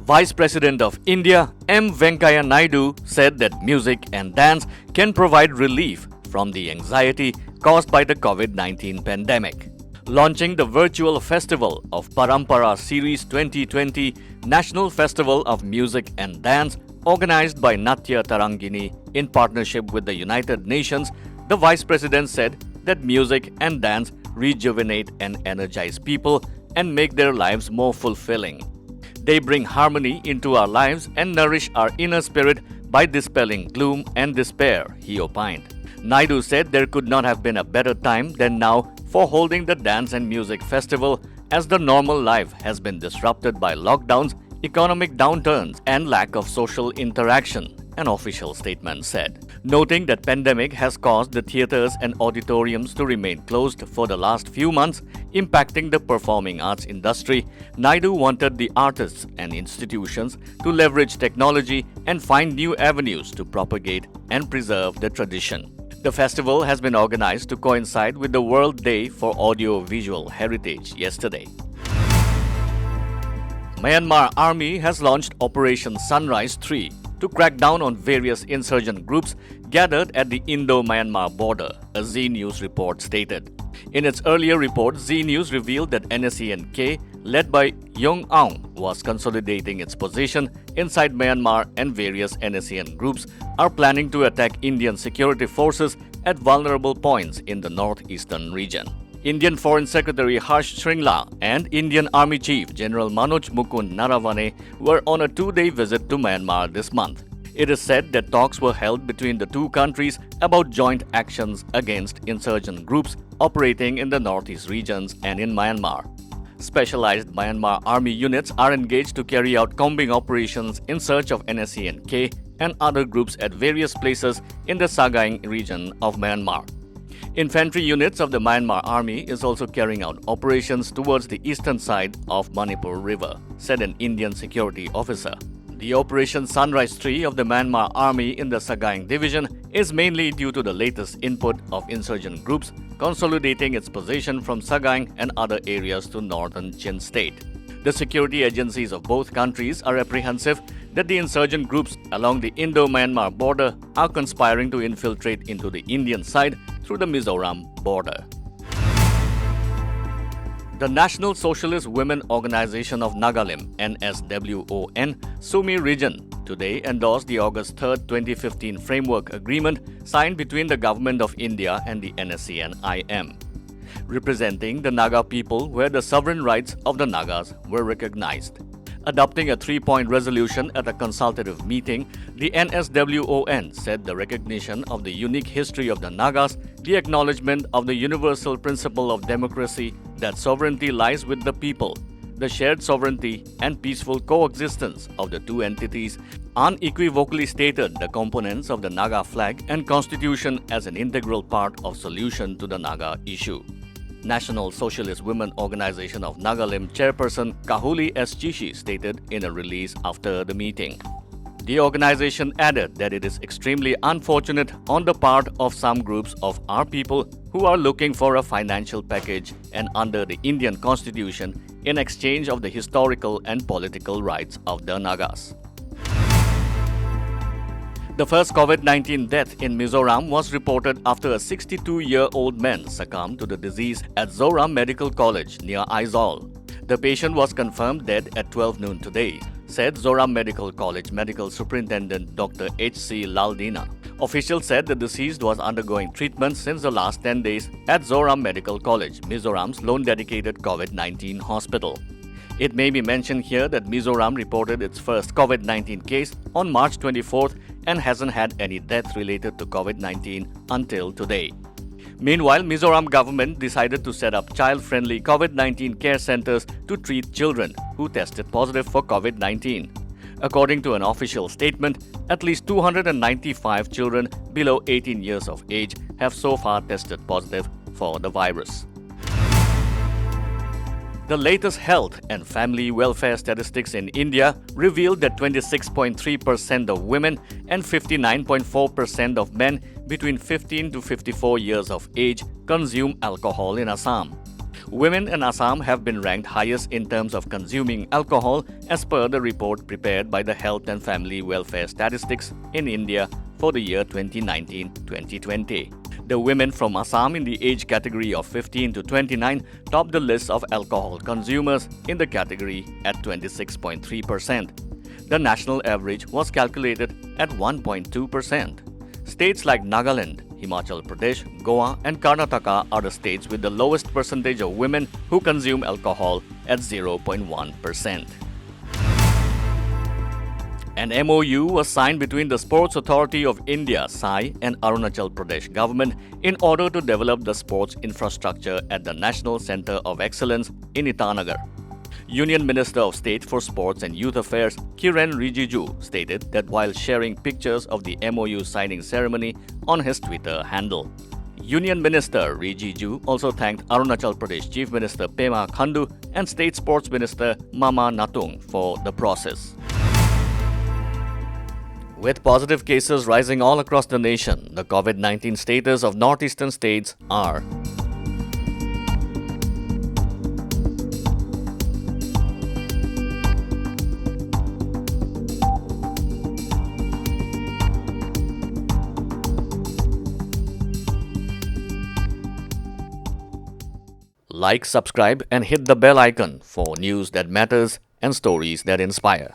Vice President of India, M. Venkaiah Naidu, said that music and dance can provide relief from the anxiety caused by the COVID-19 pandemic. Launching the virtual festival of Parampara Series 2020 National Festival of Music and Dance organized by Natya Tarangini in partnership with the United Nations, the Vice President said that music and dance rejuvenate and energize people and make their lives more fulfilling. They bring harmony into our lives and nourish our inner spirit by dispelling gloom and despair, he opined. Naidu said there could not have been a better time than now for holding the Dance and Music Festival, as the normal life has been disrupted by lockdowns, economic downturns, and lack of social interaction, an official statement said. Noting that pandemic has caused the theatres and auditoriums to remain closed for the last few months, impacting the performing arts industry, Naidu wanted the artists and institutions to leverage technology and find new avenues to propagate and preserve the tradition. The festival has been organized to coincide with the World Day for Audio-Visual Heritage yesterday. Myanmar Army has launched Operation Sunrise 3 to crack down on various insurgent groups gathered at the Indo-Myanmar border, a Z News report stated. In its earlier report, Z News revealed that NSCN-K, led by Young Aung, was consolidating its position inside Myanmar, and various NSCN groups are planning to attack Indian security forces at vulnerable points in the northeastern region. Indian Foreign Secretary Harsh Shringla and Indian Army Chief General Manoj Mukund Naravane were on a two-day visit to Myanmar this month. It is said that talks were held between the two countries about joint actions against insurgent groups operating in the northeast regions and in Myanmar. Specialized Myanmar Army units are engaged to carry out combing operations in search of NSCN-K and other groups at various places in the Sagaing region of Myanmar. Infantry units of the Myanmar Army is also carrying out operations towards the eastern side of Manipur River, said an Indian security officer. The Operation Sunrise 3 of the Myanmar Army in the Sagaing division is mainly due to the latest input of insurgent groups consolidating its position from Sagaing and other areas to northern Chin state. The security agencies of both countries are apprehensive that the insurgent groups along the Indo-Myanmar border are conspiring to infiltrate into the Indian side through the Mizoram border. The National Socialist Women Organization of Nagaland, NSWON, Sumi Region, today endorsed the August 3, 2015 Framework Agreement signed between the Government of India and the NSCN-IM, representing the Naga people where the sovereign rights of the Nagas were recognized. Adopting a three-point resolution at a consultative meeting, the NSWON said the recognition of the unique history of the Nagas, the acknowledgement of the universal principle of democracy that sovereignty lies with the people, the shared sovereignty and peaceful coexistence of the two entities, unequivocally stated the components of the Naga flag and constitution as an integral part of solution to the Naga issue. National Socialist Women Organization of Nagaland chairperson Kahuli S. Chishi stated in a release after the meeting. The organization added that it is extremely unfortunate on the part of some groups of our people who are looking for a financial package and under the Indian constitution in exchange of the historical and political rights of the Nagas. The first COVID-19 death in Mizoram was reported after a 62-year-old man succumbed to the disease at Zoram Medical College near Aizawl. The patient was confirmed dead at 12 noon today, said Zoram Medical College Medical Superintendent Dr. H.C. Laldina. Officials said the deceased was undergoing treatment since the last 10 days at Zoram Medical College, Mizoram's lone dedicated COVID-19 hospital. It may be mentioned here that Mizoram reported its first COVID-19 case on March 24th and hasn't had any death related to COVID-19 until today. Meanwhile, Mizoram government decided to set up child-friendly COVID-19 care centers to treat children who tested positive for COVID-19. According to an official statement, at least 295 children below 18 years of age have so far tested positive for the virus. The latest health and family welfare statistics in India revealed that 26.3% of women and 59.4% of men between 15 to 54 years of age consume alcohol in Assam. Women in Assam have been ranked highest in terms of consuming alcohol as per the report prepared by the Health and Family Welfare Statistics in India for the year 2019-2020. The women from Assam in the age category of 15 to 29 topped the list of alcohol consumers in the category at 26.3%. The national average was calculated at 1.2%. States like Nagaland, Himachal Pradesh, Goa and Karnataka are the states with the lowest percentage of women who consume alcohol at 0.1%. An MOU was signed between the Sports Authority of India (SAI) and Arunachal Pradesh government in order to develop the sports infrastructure at the National Centre of Excellence in Itanagar. Union Minister of State for Sports and Youth Affairs Kiren Rijiju stated that while sharing pictures of the MOU signing ceremony on his Twitter handle. Union Minister Rijiju also thanked Arunachal Pradesh Chief Minister Pema Khandu and State Sports Minister Mama Natung for the process. With positive cases rising all across the nation, the COVID-19 status of northeastern states are: like, subscribe and hit the bell icon for news that matters and stories that inspire.